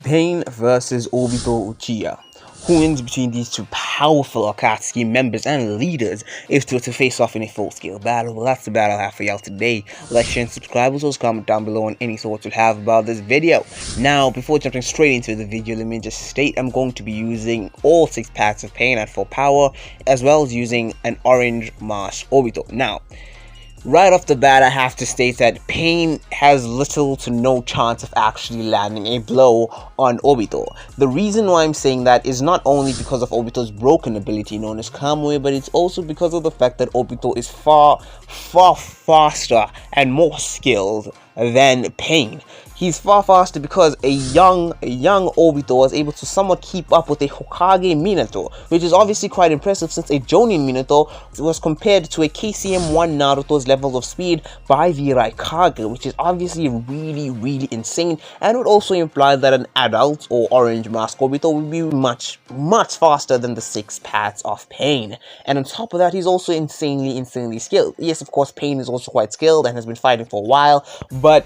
Pain versus Obito Uchiha. Who wins between these two powerful Akatsuki members and leaders if they were to face off in a full-scale battle? Well, that's the battle I have for y'all today. Like, share, and subscribe. Also, comment down below on any thoughts you have about this video. Now, before jumping straight into the video, let me just state I'm going to be using all 6 packs of Pain at full power, as well as using an orange mask Obito. Now, right off the bat, I have to state that Pain has little to no chance of actually landing a blow on Obito. The reason why I'm saying that is not only because of Obito's broken ability known as Kamui, but it's also because of the fact that Obito is far faster and more skilled than Pain. He's far faster because a young Obito was able to somewhat keep up with a Hokage Minato, which is obviously quite impressive since a Jonin Minato was compared to a KCM1 Naruto's levels of speed by the Raikage, which is obviously really insane, and would also imply that an adult or orange mask Obito would be much faster than the 6 paths of Pain. And on top of that, he's also insanely skilled. Yes, of course, Pain is also quite skilled and has been fighting for a while, but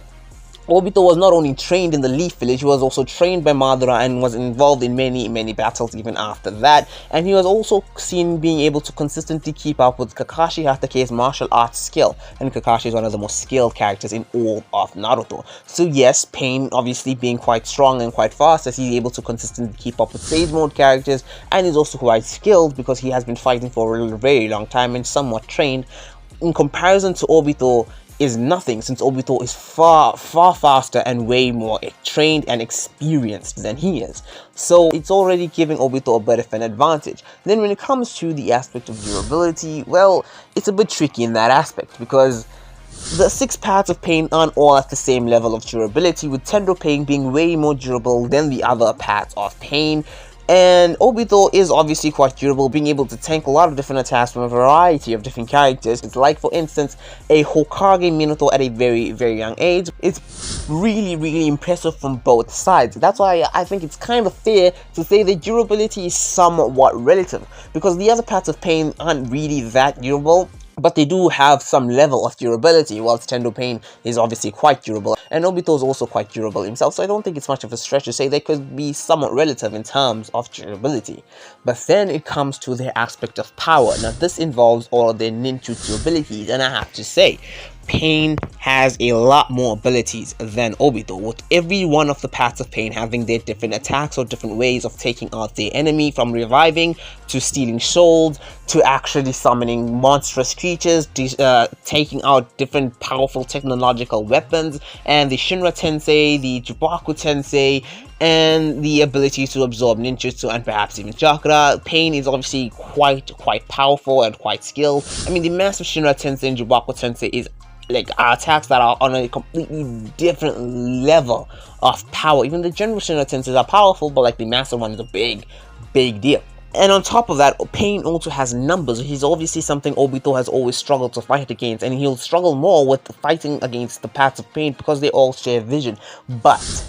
Obito was not only trained in the Leaf Village, he was also trained by Madara and was involved in many battles even after that. And he was also seen being able to consistently keep up with Kakashi Hatake's martial arts skill. And Kakashi is one of the most skilled characters in all of Naruto. So yes, Pain obviously being quite strong and quite fast as he's able to consistently keep up with Sage Mode characters. And he's also quite skilled because he has been fighting for a very long time and somewhat trained. In comparison to Obito, is nothing, since Obito is far faster and way more trained and experienced than he is. So it's already giving Obito a bit of an advantage. Then when it comes to the aspect of durability, well, it's a bit tricky in that aspect because the 6 paths of Pain aren't all at the same level of durability, with Tendo Pain being way more durable than the other paths of Pain. And Obito is obviously quite durable, being able to tank a lot of different attacks from a variety of different characters. It's like, for instance, a Hokage Minato at a very young age. It's really impressive from both sides. That's why I think it's kind of fair to say that durability is somewhat relative, because the other parts of Pain aren't really that durable, but they do have some level of durability, whilst Tendo Pain is obviously quite durable, and Obito is also quite durable himself, so I don't think it's much of a stretch to say they could be somewhat relative in terms of durability. But then it comes to their aspect of power. Now this involves all of their ninjutsu abilities, and I have to say, Pain has a lot more abilities than Obito, with every one of the paths of Pain having their different attacks or different ways of taking out their enemy, from reviving to stealing souls to actually summoning monstrous creatures, taking out different powerful technological weapons, and the Shinra Tensei, the Jubaku Tensei, and the ability to absorb ninjutsu and perhaps even chakra. Pain is obviously quite powerful and quite skilled. I mean, the massive Shinra Tensei and Jubaku Tensei is like attacks that are on a completely different level of power. Even the general Shinra Tensei are powerful, but like the massive one is a big deal. And on top of that, Pain also has numbers. He's obviously something Obito has always struggled to fight against, and he'll struggle more with fighting against the paths of Pain because they all share vision. But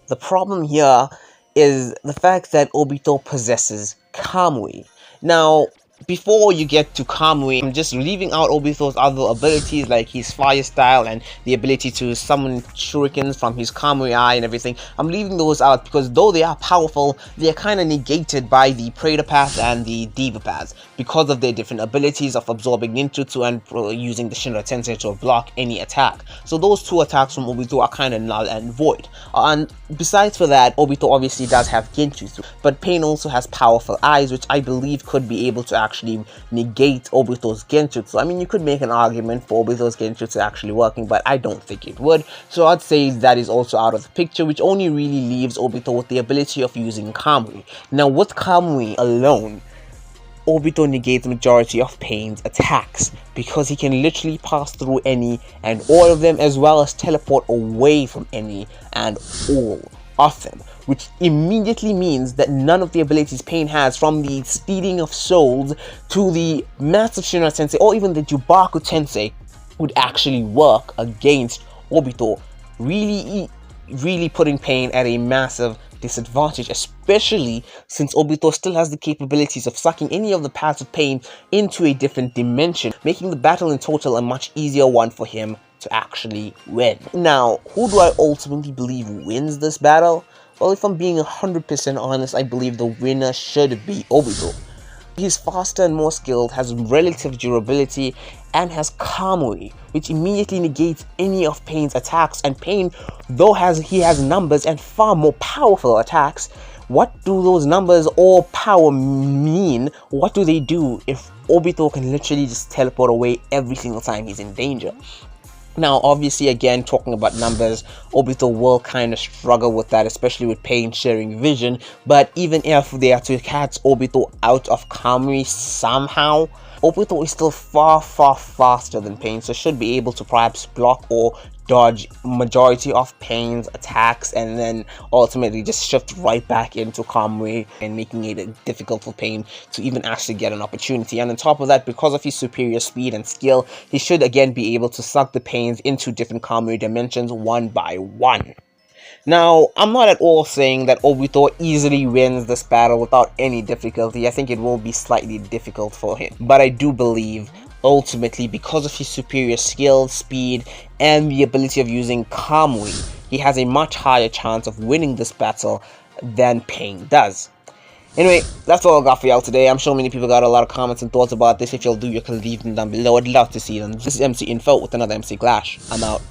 the problem here is the fact that Obito possesses Kamui. Now, before you get to Kamui, I'm just leaving out Obito's other abilities like his fire style and the ability to summon shurikens from his Kamui eye and everything. I'm leaving those out because though they are powerful, they are kind of negated by the Predator path and the Diva path because of their different abilities of absorbing ninjutsu and using the Shinra Tensei to block any attack. So those 2 attacks from Obito are kind of null and void. And besides for that, Obito obviously does have genjutsu, but Pain also has powerful eyes, which I believe could be able to actually negate Obito's genjutsu. I mean, you could make an argument for Obito's genjutsu actually working, but I don't think it would. So I'd say that is also out of the picture, which only really leaves Obito with the ability of using Kamui. Now with Kamui alone, Obito negates the majority of Pain's attacks because he can literally pass through any and all of them, as well as teleport away from any and all of them, which immediately means that none of the abilities Pain has, from the stealing of souls to the massive Shinra Tensei or even the Jubaku Tensei, would actually work against Obito, really putting Pain at a massive disadvantage, especially since Obito still has the capabilities of sucking any of the paths of Pain into a different dimension, making the battle in total a much easier one for him to actually win. Now, who do I ultimately believe wins this battle? Well, if I'm being 100% honest, I believe the winner should be Obito. He's faster and more skilled, has relative durability, and has Kamui, which immediately negates any of Pain's attacks. And Pain, though he has numbers and far more powerful attacks, what do those numbers or power mean? What do they do if Obito can literally just teleport away every single time he's in danger? Now, obviously, again, talking about numbers, Obito will kind of struggle with that, especially with Pain sharing vision. But even if they are to catch Obito out of Kamui somehow, Obito is still far faster than Pain, so should be able to perhaps block or dodge majority of Pain's attacks, and then ultimately just shift right back into Kamui and making it difficult for Pain to even actually get an opportunity. And on top of that, because of his superior speed and skill, he should again be able to suck the Pains into different Kamui dimensions one by one. Now, I'm not at all saying that Obito easily wins this battle without any difficulty. I think it will be slightly difficult for him, but I do believe ultimately, because of his superior skill, speed, and the ability of using Kamui, he has a much higher chance of winning this battle than Pain does. Anyway, that's all I got for y'all today. I'm sure many people got a lot of comments and thoughts about this. If y'all do, you can leave them down below. I'd love to see them. This is MC Info with another MC Clash. I'm out.